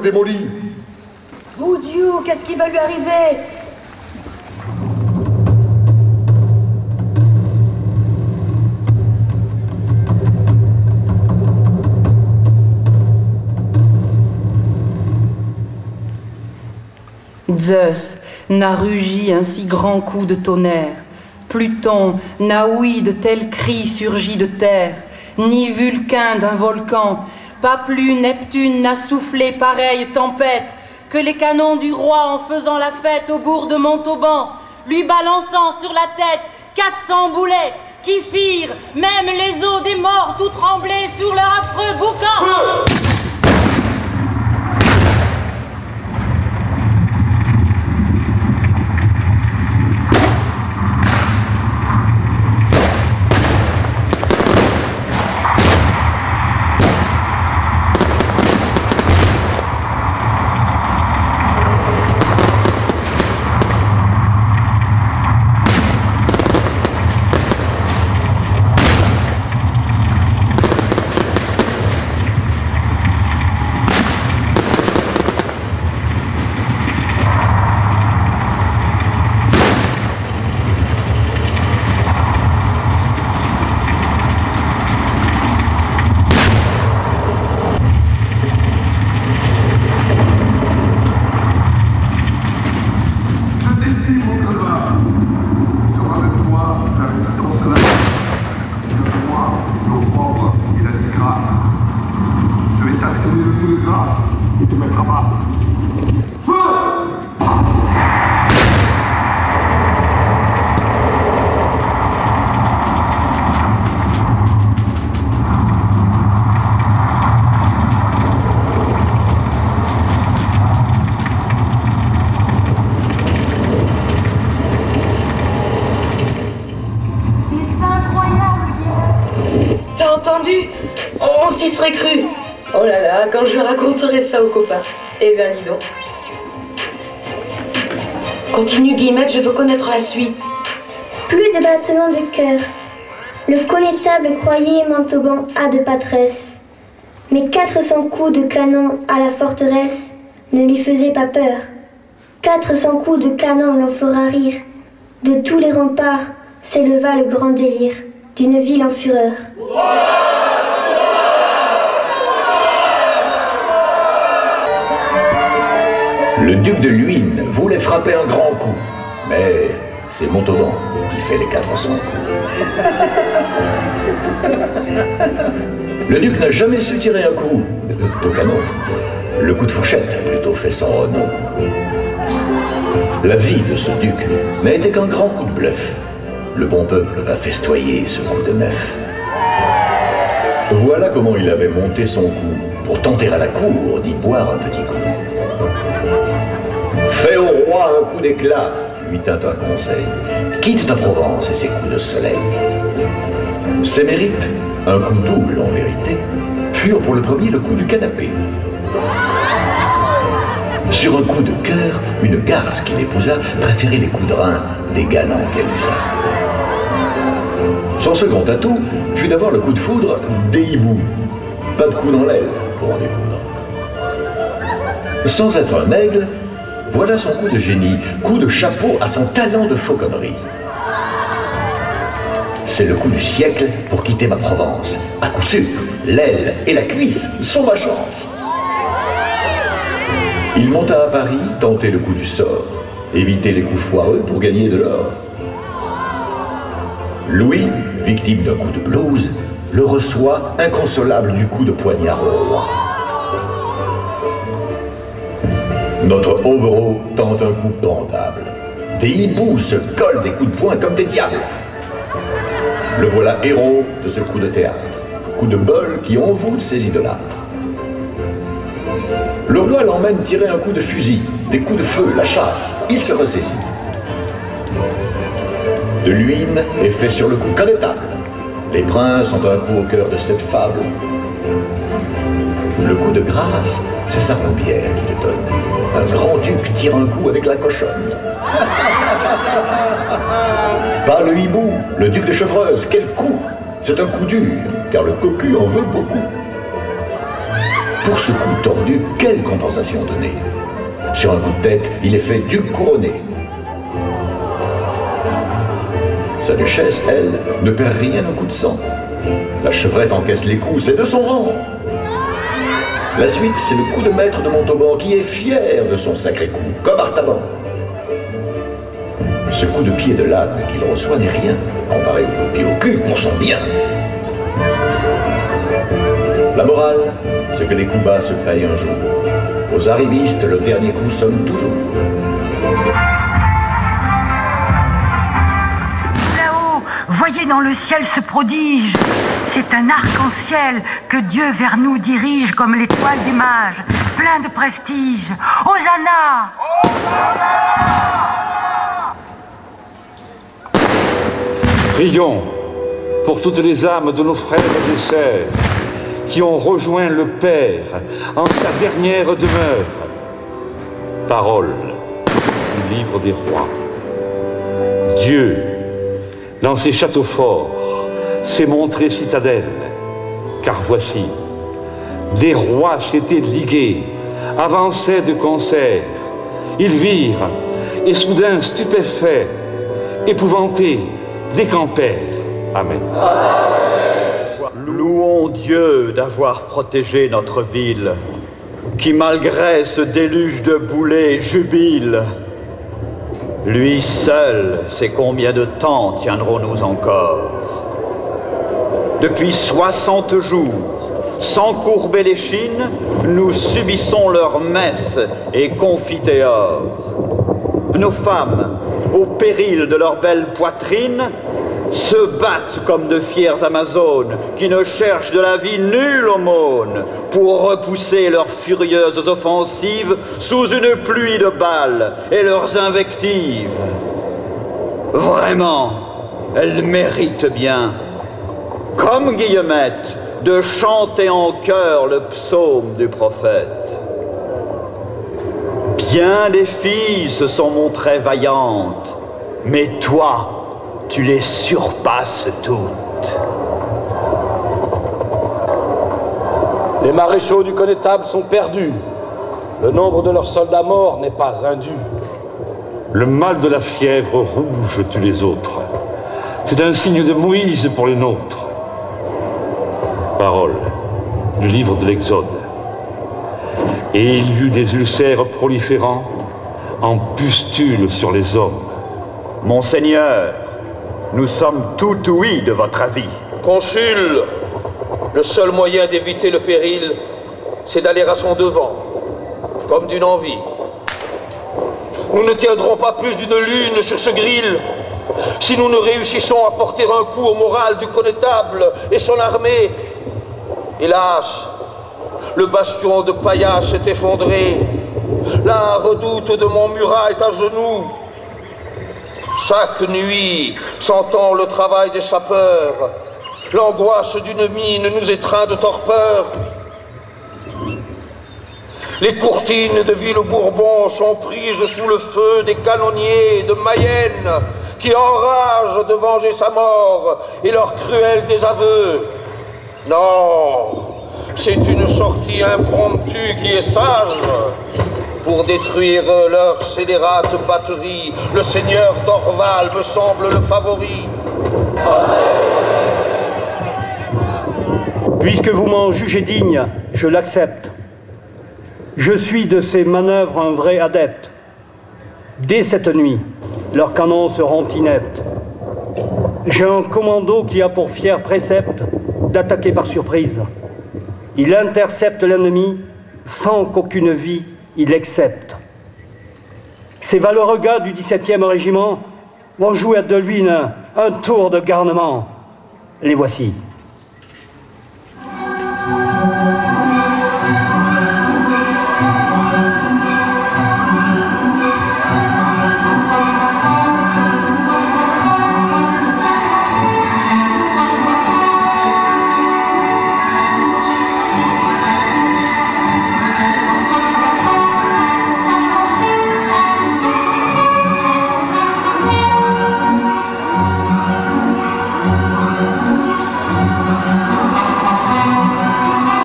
Démoli. Oh Dieu, qu'est-ce qui va lui arriver? Zeus n'a rugi un si grand coup de tonnerre, Pluton n'a ouï de tels cris surgis de terre, ni Vulcain d'un volcan, pas plus Neptune n'a soufflé pareille tempête, que les canons du roi en faisant la fête au bourg de Montauban, lui balançant sur la tête 400 boulets, qui firent même les os des morts tout trembler sur leur affreux boucan. Feu! On s'y serait cru. Oh là là, quand je raconterai ça aux copains. Eh bien, dis donc. Continue, Guillemette, je veux connaître la suite. Plus de battements de cœur. Le connétable croyait Montauban a de patresse. Mais 400 coups de canon à la forteresse ne lui faisaient pas peur. 400 coups de canon l'en fera rire. De tous les remparts s'éleva le grand délire d'une ville en fureur. Le duc de Luynes voulait frapper un grand coup, mais c'est Montauban qui fait les 400 coups. Le duc n'a jamais su tirer un coup de canon. Le coup de fourchette a plutôt fait son renom. La vie de ce duc n'a été qu'un grand coup de bluff. Le bon peuple va festoyer ce coup de neuf. Voilà comment il avait monté son coup, pour tenter à la cour d'y boire un petit coup. Fais au roi un coup d'éclat, lui tint un conseil. Quitte ta Provence et ses coups de soleil. Ses mérites, un coup double en vérité, furent pour le premier le coup du canapé. Sur un coup de cœur, une garce qu'il épousa préférait les coups de rein des galants qu'elle usa. Son second atout fut d'avoir le coup de foudre des hiboux. Pas de coup dans l'aile pour en découdre. Sans être un aigle, voilà son coup de génie, coup de chapeau à son talent de fauconnerie. C'est le coup du siècle pour quitter ma Provence. À coup sûr, l'aile et la cuisse sont ma chance. Il monta à Paris, tenter le coup du sort, éviter les coups foireux pour gagner de l'or. Louis, victime d'un coup de blues, le reçoit inconsolable du coup de poignard au roi. Notre Aubereau tente un coup rentable. Des hiboux se collent des coups de poing comme des diables. Le voilà héros de ce coup de théâtre, coup de bol qui envoûte ses idolâtres. Le roi l'emmène tirer un coup de fusil, des coups de feu, la chasse, il se ressaisit. De Luynes est fait sur le coup connétable. Les princes ont un coup au cœur de cette fable. Le coup de grâce, c'est sa Robespierre qui le donne. Un grand duc tire un coup avec la cochonne. Pas le hibou, le duc de Chevreuse, quel coup! C'est un coup dur, car le cocu en veut beaucoup. Pour ce coup tordu, quelle compensation donner? Sur un coup de tête, il est fait duc couronné. Sa duchesse, elle, ne perd rien au coup de sang. La chevrette encaisse les coups, c'est de son rang. La suite, c'est le coup de maître de Montauban qui est fier de son sacré coup, comme Artaban. Ce coup de pied de l'âne qu'il reçoit n'est rien, comparé au coup de pied au cul pour son bien. La morale, c'est que les coups bas se payent un jour. Aux arrivistes, le dernier coup sonne toujours. Là-haut, voyez dans le ciel ce prodige. C'est un arc-en-ciel que Dieu vers nous dirige comme l'étoile des mages, plein de prestige. Hosanna! Prions pour toutes les âmes de nos frères et sœurs qui ont rejoint le Père en sa dernière demeure. Parole du livre des rois. Dieu, dans ses châteaux forts, s'est montré citadelle, car voici, des rois s'étaient ligués, avançaient de concert. Ils virent, et soudain stupéfaits, épouvantés, décampèrent. Amen. Louons Dieu d'avoir protégé notre ville, qui malgré ce déluge de boulets jubile. Lui seul sait combien de temps tiendrons-nous encore. Depuis 60 jours, sans courber l'échine, nous subissons leurs messes et confiteors. Nos femmes, au péril de leur belle poitrine, se battent comme de fières Amazones qui ne cherchent de la vie nulle aumône pour repousser leurs furieuses offensives sous une pluie de balles et leurs invectives. Vraiment, elles méritent bien, comme Guillemette, de chanter en chœur le psaume du prophète. Bien des filles se sont montrées vaillantes, mais toi, tu les surpasses toutes. Les maréchaux du connétable sont perdus. Le nombre de leurs soldats morts n'est pas indu. Le mal de la fièvre rouge tue les autres. C'est un signe de Moïse pour les nôtres. Parole du livre de l'Exode. Et il y eut des ulcères proliférants en pustules sur les hommes. Monseigneur, nous sommes tout ouïs de votre avis. Consul, le seul moyen d'éviter le péril, c'est d'aller à son devant, comme d'une envie. Nous ne tiendrons pas plus d'une lune sur ce grill si nous ne réussissons à porter un coup au moral du connétable et son armée. Hélas, le bastion de Paillasse s'est effondré. La redoute de Montmurat est à genoux. Chaque nuit, sentant le travail des sapeurs, l'angoisse d'une mine nous étreint de torpeur. Les courtines de Ville-Bourbon sont prises sous le feu des canonniers de Mayenne qui enragent de venger sa mort et leur cruel désaveu. Non, c'est une sortie impromptue qui est sage. Pour détruire leur scélérate batterie, le seigneur d'Orval me semble le favori. Puisque vous m'en jugez digne, je l'accepte. Je suis de ces manœuvres un vrai adepte. Dès cette nuit, leurs canons seront ineptes. J'ai un commando qui a pour fier précepte d'attaquer par surprise. Il intercepte l'ennemi sans qu'aucune vie il accepte. Ces valeureux gars du 17e régiment vont jouer de lui un tour de garnement. Les voici.